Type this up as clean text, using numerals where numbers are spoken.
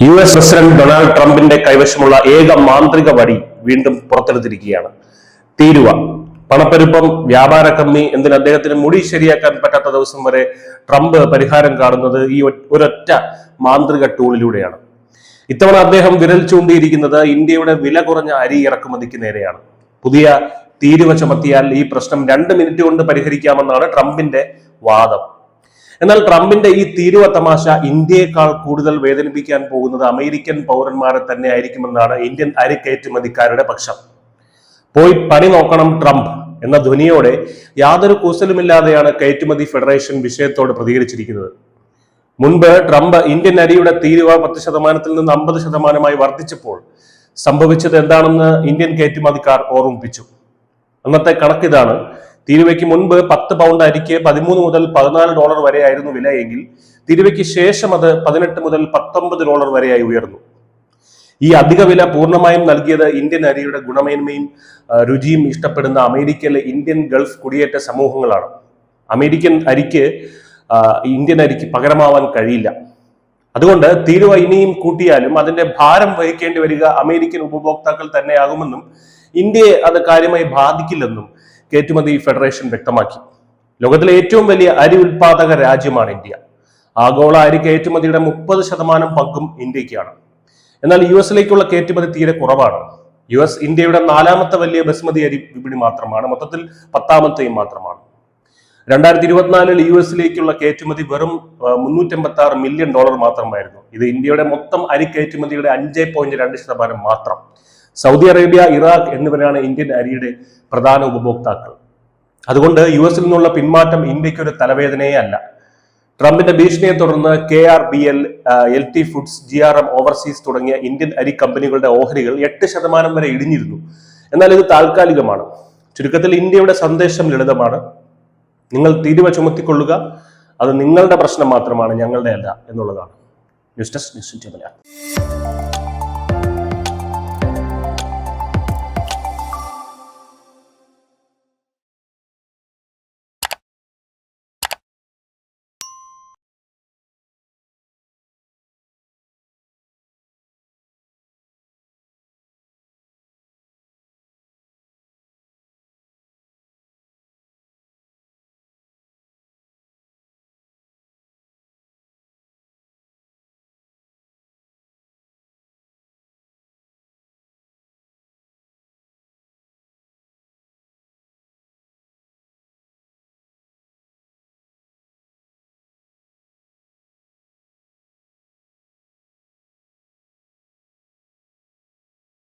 US president Donald ട്രംപിന്റെ കൈവശമുള്ള ഏക മാന്ത്രിക വടി വീണ്ടും പുറത്തെടുത്തിരിക്കുകയാണ്. തീരുവ, പണപ്പെരുപ്പം, വ്യാപാര കമ്മി എന്തിന് അദ്ദേഹത്തിന് മുടി ശരിയാക്കാൻ പറ്റാത്ത ദിവസം വരെ ട്രംപ് പരിഹാരം കാണുന്നത് ഈ ഒരൊറ്റ മാന്ത്രിക ടൂളിലൂടെയാണ്. ഇത്തവണ അദ്ദേഹം വിരൽ ചൂണ്ടിയിരിക്കുന്നത് ഇന്ത്യയുടെ വില കുറഞ്ഞ അരി ഇറക്കുമതിക്ക് നേരെയാണ്. പുതിയ തീരുവ ചുമത്തിയാൽ ഈ പ്രശ്നം 2 മിനിറ്റ് കൊണ്ട് പരിഹരിക്കാമെന്നാണ് ട്രംപിന്റെ വാദം. എന്നാൽ ട്രംപിന്റെ ഈ തീരുവ തമാശ ഇന്ത്യയെക്കാൾ കൂടുതൽ വേദനിപ്പിക്കാൻ പോകുന്നത് അമേരിക്കൻ പൗരന്മാരെ തന്നെ ആയിരിക്കുമെന്നാണ് ഇന്ത്യൻ അരി കയറ്റുമതിക്കാരുടെ പക്ഷം. പോയി പണി നോക്കണം ട്രംപ് എന്ന ധ്വനിയോടെ യാതൊരു കൂസലുമില്ലാതെയാണ് കയറ്റുമതി ഫെഡറേഷൻ വിഷയത്തോട് പ്രതികരിച്ചിരിക്കുന്നത്. മുൻപ് ട്രംപ് ഇന്ത്യൻ അരിയുടെ തീരുവ 10% നിന്ന് 50% വർദ്ധിച്ചപ്പോൾ സംഭവിച്ചത് എന്താണെന്ന് ഇന്ത്യൻ കയറ്റുമതിക്കാർ ഓർമ്മിപ്പിച്ചു. അന്നത്തെ കണക്കിതാണ്: തീരുവയ്ക്ക് മുൻപ് 10 പൗണ്ട് അരിക്ക് $13 മുതൽ $14 വരെയായിരുന്നു വിലയെങ്കിൽ തീരുവയ്ക്ക് ശേഷം അത് $18 മുതൽ $19 വരെയായി ഉയർന്നു. ഈ അധിക വില പൂർണ്ണമായും നൽകിയത് ഇന്ത്യൻ അരിയുടെ ഗുണമേന്മയും രുചിയും ഇഷ്ടപ്പെടുന്ന അമേരിക്കയിലെ ഇന്ത്യൻ ഗൾഫ് കുടിയേറ്റ സമൂഹങ്ങളാണ്. അമേരിക്കൻ അരിക്ക് ഇന്ത്യൻ അരിക്ക് പകരമാവാൻ കഴിയില്ല. അതുകൊണ്ട് തീരുവ ഇനിയും കൂട്ടിയാലും അതിന്റെ ഭാരം വഹിക്കേണ്ടി വരിക അമേരിക്കൻ ഉപഭോക്താക്കൾ തന്നെയാകുമെന്നും ഇന്ത്യയെ അത് കാര്യമായി ബാധിക്കില്ലെന്നും കയറ്റുമതി ഫെഡറേഷൻ വ്യക്തമാക്കി. ലോകത്തിലെ ഏറ്റവും വലിയ അരി ഉൽപാദക രാജ്യമാണ് ഇന്ത്യ. ആഗോള അരി കയറ്റുമതിയുടെ 30% പങ്കും ഇന്ത്യക്കാണ്. എന്നാൽ US കയറ്റുമതി തീരെ കുറവാണ്. US ഇന്ത്യയുടെ 4ാമത്തെ വലിയ ബസ്മതി അരി വിപണി മാത്രമാണ്, മൊത്തത്തിൽ 10ാമത്തെയും മാത്രമാണ്. 2024 US കയറ്റുമതി വെറും $386 മില്യൺ മാത്രമായിരുന്നു. ഇത് ഇന്ത്യയുടെ മൊത്തം അരി കയറ്റുമതിയുടെ 5.2% മാത്രം. സൗദി അറേബ്യ, ഇറാഖ് എന്നിവരാണ് ഇന്ത്യൻ അരിയുടെ പ്രധാന ഉപഭോക്താക്കൾ. അതുകൊണ്ട് US നിന്നുള്ള പിന്മാറ്റം ഇന്ത്യക്ക് ഒരു തലവേദനയേ അല്ല. ട്രംപിന്റെ ഭീഷണിയെ തുടർന്ന് KRBL, LT foods, GRM overseas തുടങ്ങിയ ഇന്ത്യൻ അരി കമ്പനികളുടെ ഓഹരികൾ 8% വരെ ഇടിഞ്ഞിരുന്നു. എന്നാൽ ഇത് താൽക്കാലികമാണ്. ചുരുക്കത്തിൽ ഇന്ത്യയുടെ സന്ദേശം ലളിതമാണ്: നിങ്ങൾ തീരുവ ചുമത്തിക്കൊള്ളുക, അത് നിങ്ങളുടെ പ്രശ്നം മാത്രമാണ്, ഞങ്ങളുടെ അല്ല എന്നുള്ളതാണ്. News desk, news India Malayalam.